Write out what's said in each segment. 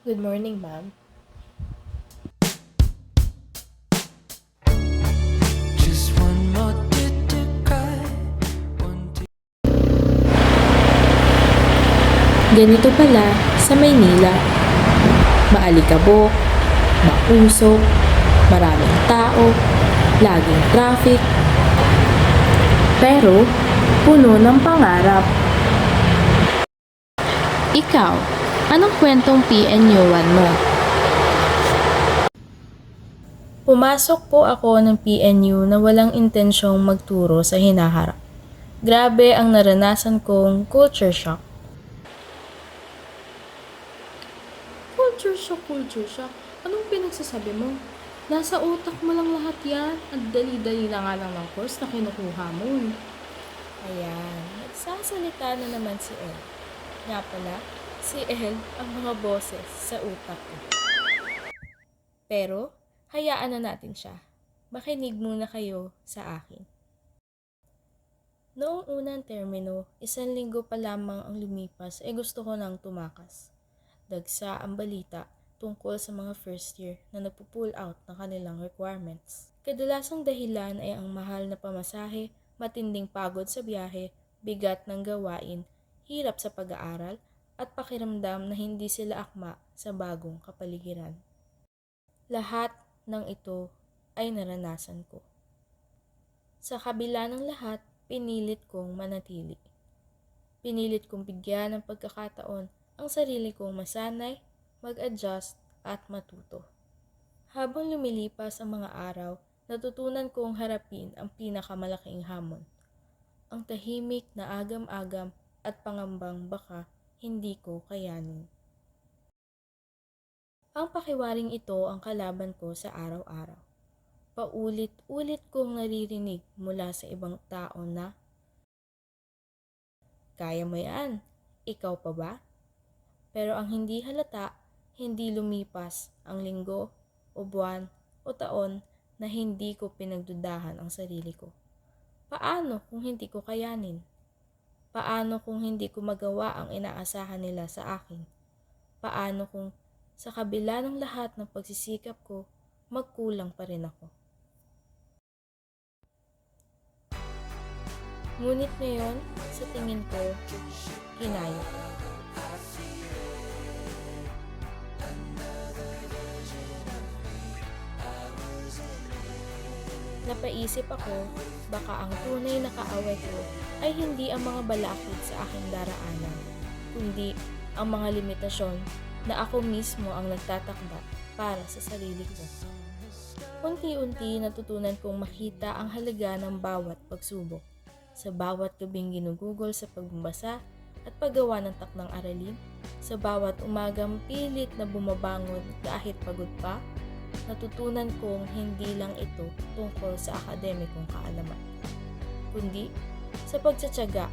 Good morning, ma'am. Just one more tear to cry. One tear. Ganito pala sa Maynila. Maalikabok, mausok, maraming tao, laging traffic. Pero, puno ng pangarap. Ikaw, anong kwentong PNU-an mo? Pumasok po ako ng PNU na walang intensyong magturo sa hinaharap. Grabe ang naranasan kong culture shock. Culture shock? Anong pinagsasabi mo? Nasa utak mo lang lahat yan at dali-dali na nga lang ng course na kinukuha mo. Ayan, nagsasalita na naman si El. Nga pala, si El ang mga boses sa utak ko. Pero, hayaan na natin siya. Makinig muna kayo sa akin. Noong unang termino, 1 linggo pa lamang ang lumipas gusto ko nang tumakas. Dagsa ang balita tungkol sa mga first year na nagpo-pull out ng kanilang requirements. Kadalasang dahilan ay ang mahal na pamasahe, matinding pagod sa biyahe, bigat ng gawain, hirap sa pag-aaral, at pakiramdam na hindi sila akma sa bagong kapaligiran. Lahat ng ito ay naranasan ko. Sa kabila ng lahat, pinilit kong manatili. Pinilit kong bigyan ng pagkakataon ang sarili kong masanay, mag-adjust at matuto. Habang lumilipas ang mga araw, natutunan kong harapin ang pinakamalaking hamon. Ang tahimik na agam-agam at pangambang baka hindi ko kayanin. Ang pakiwaring ito ang kalaban ko sa araw-araw. Paulit-ulit kong naririnig mula sa ibang tao na, "Kaya mo yan, ikaw pa ba?" Pero ang hindi halata, hindi lumipas ang linggo o buwan o taon na hindi ko pinagdudahan ang sarili ko. Paano kung hindi ko kayanin? Paano kung hindi ko magawa ang inaasahan nila sa akin? Paano kung sa kabila ng lahat ng pagsisikap ko, magkulang pa rin ako? Ngunit ngayon, sa tingin ko, kinaya ko. Napaisip ako, baka ang tunay na kaaway ko ay hindi ang mga balakid sa aking daraanan, kundi ang mga limitasyon na ako mismo ang nagtatakda para sa sarili ko. Unti-unti natutunan kong makita ang halaga ng bawat pagsubok. Sa bawat gabing ginugugol sa pagbabasa at paggawa ng takdang aralin, sa bawat umagang pilit na bumabangon kahit pagod pa, natutunan kong hindi lang ito tungkol sa akademikong kaalaman, kundi sa pagtsatsaga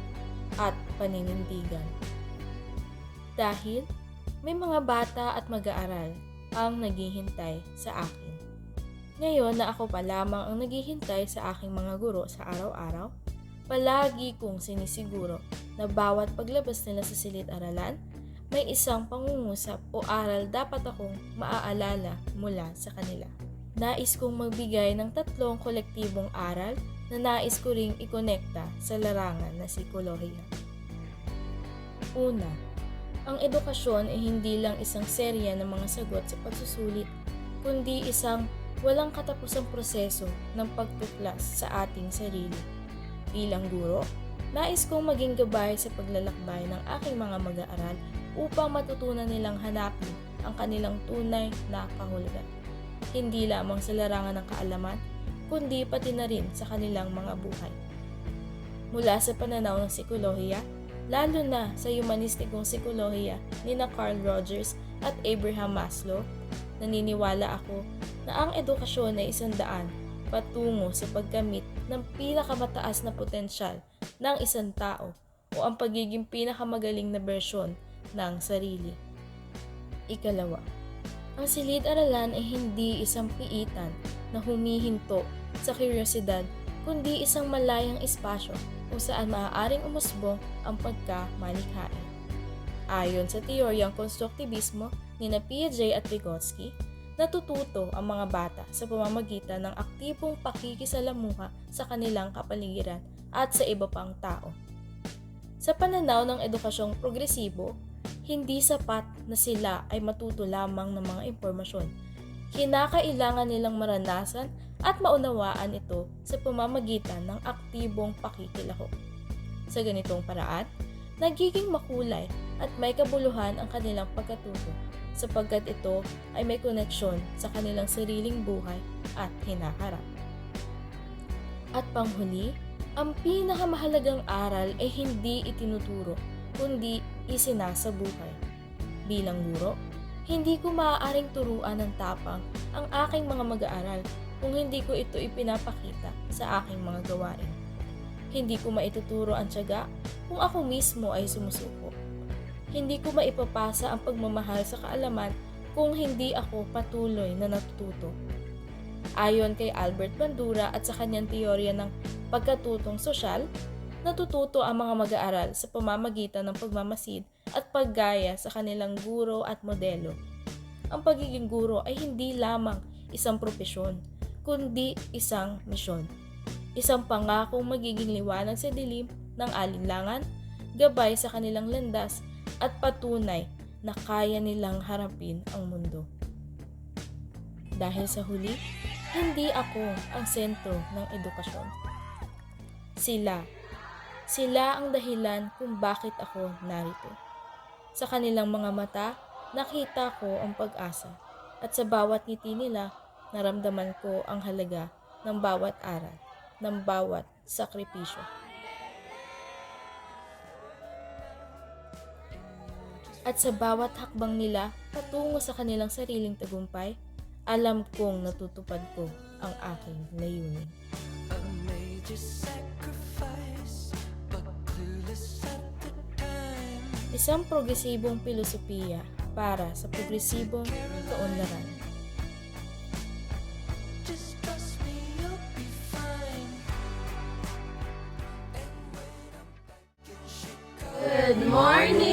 at paninindigan. Dahil may mga bata at mag-aaral ang naghihintay sa akin. Ngayon na ako pa lamang ang naghihintay sa aking mga guro sa araw-araw, palagi kong sinisiguro na bawat paglabas nila sa silid-aralan, may isang pangungusap o aral dapat akong maaalala mula sa kanila. Nais kong magbigay ng 3 kolektibong aral na nais ko ring ikonekta sa larangan na psikolohiya. Una, ang edukasyon ay hindi lang isang serya ng mga sagot sa pagsusulit, kundi isang walang katapusang proseso ng pagtuklas sa ating sarili. Bilang guro, nais kong maging gabay sa paglalakbay ng aking mga mag-aaral upang matutunan nilang hanapin ang kanilang tunay na kahulugan. Hindi lamang sa larangan ng kaalaman, kundi pati na rin sa kanilang mga buhay. Mula sa pananaw ng psikolohiya, lalo na sa humanistikong psikolohiya ni Carl Rogers at Abraham Maslow, naniniwala ako na ang edukasyon ay isang daan patungo sa pagkamit ng pinakamataas na potensyal ng isang tao o ang pagiging pinakamagaling na bersyon ng sarili. Ikalawa, ang silid-aralan ay hindi isang piitan na humihinto sa kuryosidad, kundi isang malayang espasyo kung saan maaaring umusbong ang pagkamalikhain. Ayon sa teoryang konstruktivismo ni Piaget at Vygotsky, natututo ang mga bata sa pamamagitan ng aktibong pakikisalamuha sa kanilang kapaligiran at sa iba pang tao. Sa pananaw ng edukasyong progresibo, hindi sapat na sila ay matuto lamang ng mga impormasyon. Kinakailangan nilang maranasan at maunawaan ito sa pamamagitan ng aktibong pakikilahok. Sa ganitong paraan, nagiging makulay at may kabuluhan ang kanilang pagkatuto sapagkat ito ay may koneksyon sa kanilang sariling buhay at hinaharap. At panghuli, ang pinakamahalagang aral ay hindi itinuturo, kundi isinasabuhay. Bilang guro, hindi ko maaaring turuan ng tapang ang aking mga mag-aaral kung hindi ko ito ipinapakita sa aking mga gawain. Hindi ko maituturo ang tiyaga kung ako mismo ay sumusuko. Hindi ko maipapasa ang pagmamahal sa kaalaman kung hindi ako patuloy na natututo. Ayon kay Albert Bandura at sa kanyang teorya ng pagkatutong sosyal, natututo ang mga mag-aaral sa pamamagitan ng pagmamasid at paggaya sa kanilang guro at modelo. Ang pagiging guro ay hindi lamang isang propesyon, kundi isang misyon. Isang pangakong magiging liwanag sa dilim ng alinlangan, gabay sa kanilang landas, at patunay na kaya nilang harapin ang mundo. Dahil sa huli, hindi ako ang sentro ng edukasyon. Sila ang dahilan kung bakit ako narito. Sa kanilang mga mata, nakita ko ang pag-asa, at sa bawat ngiti nila, naramdaman ko ang halaga ng bawat aral, ng bawat sakripisyo. At sa bawat hakbang nila patungo sa kanilang sariling tagumpay, alam kong natutupad ko ang aking layunin. A major sacrifice, but clueless at the time. Isang progresibong filosofiya para sa progresibong kaunlaran. Just trust me, you'll be fine. And when I'm back in Chicago, Good morning!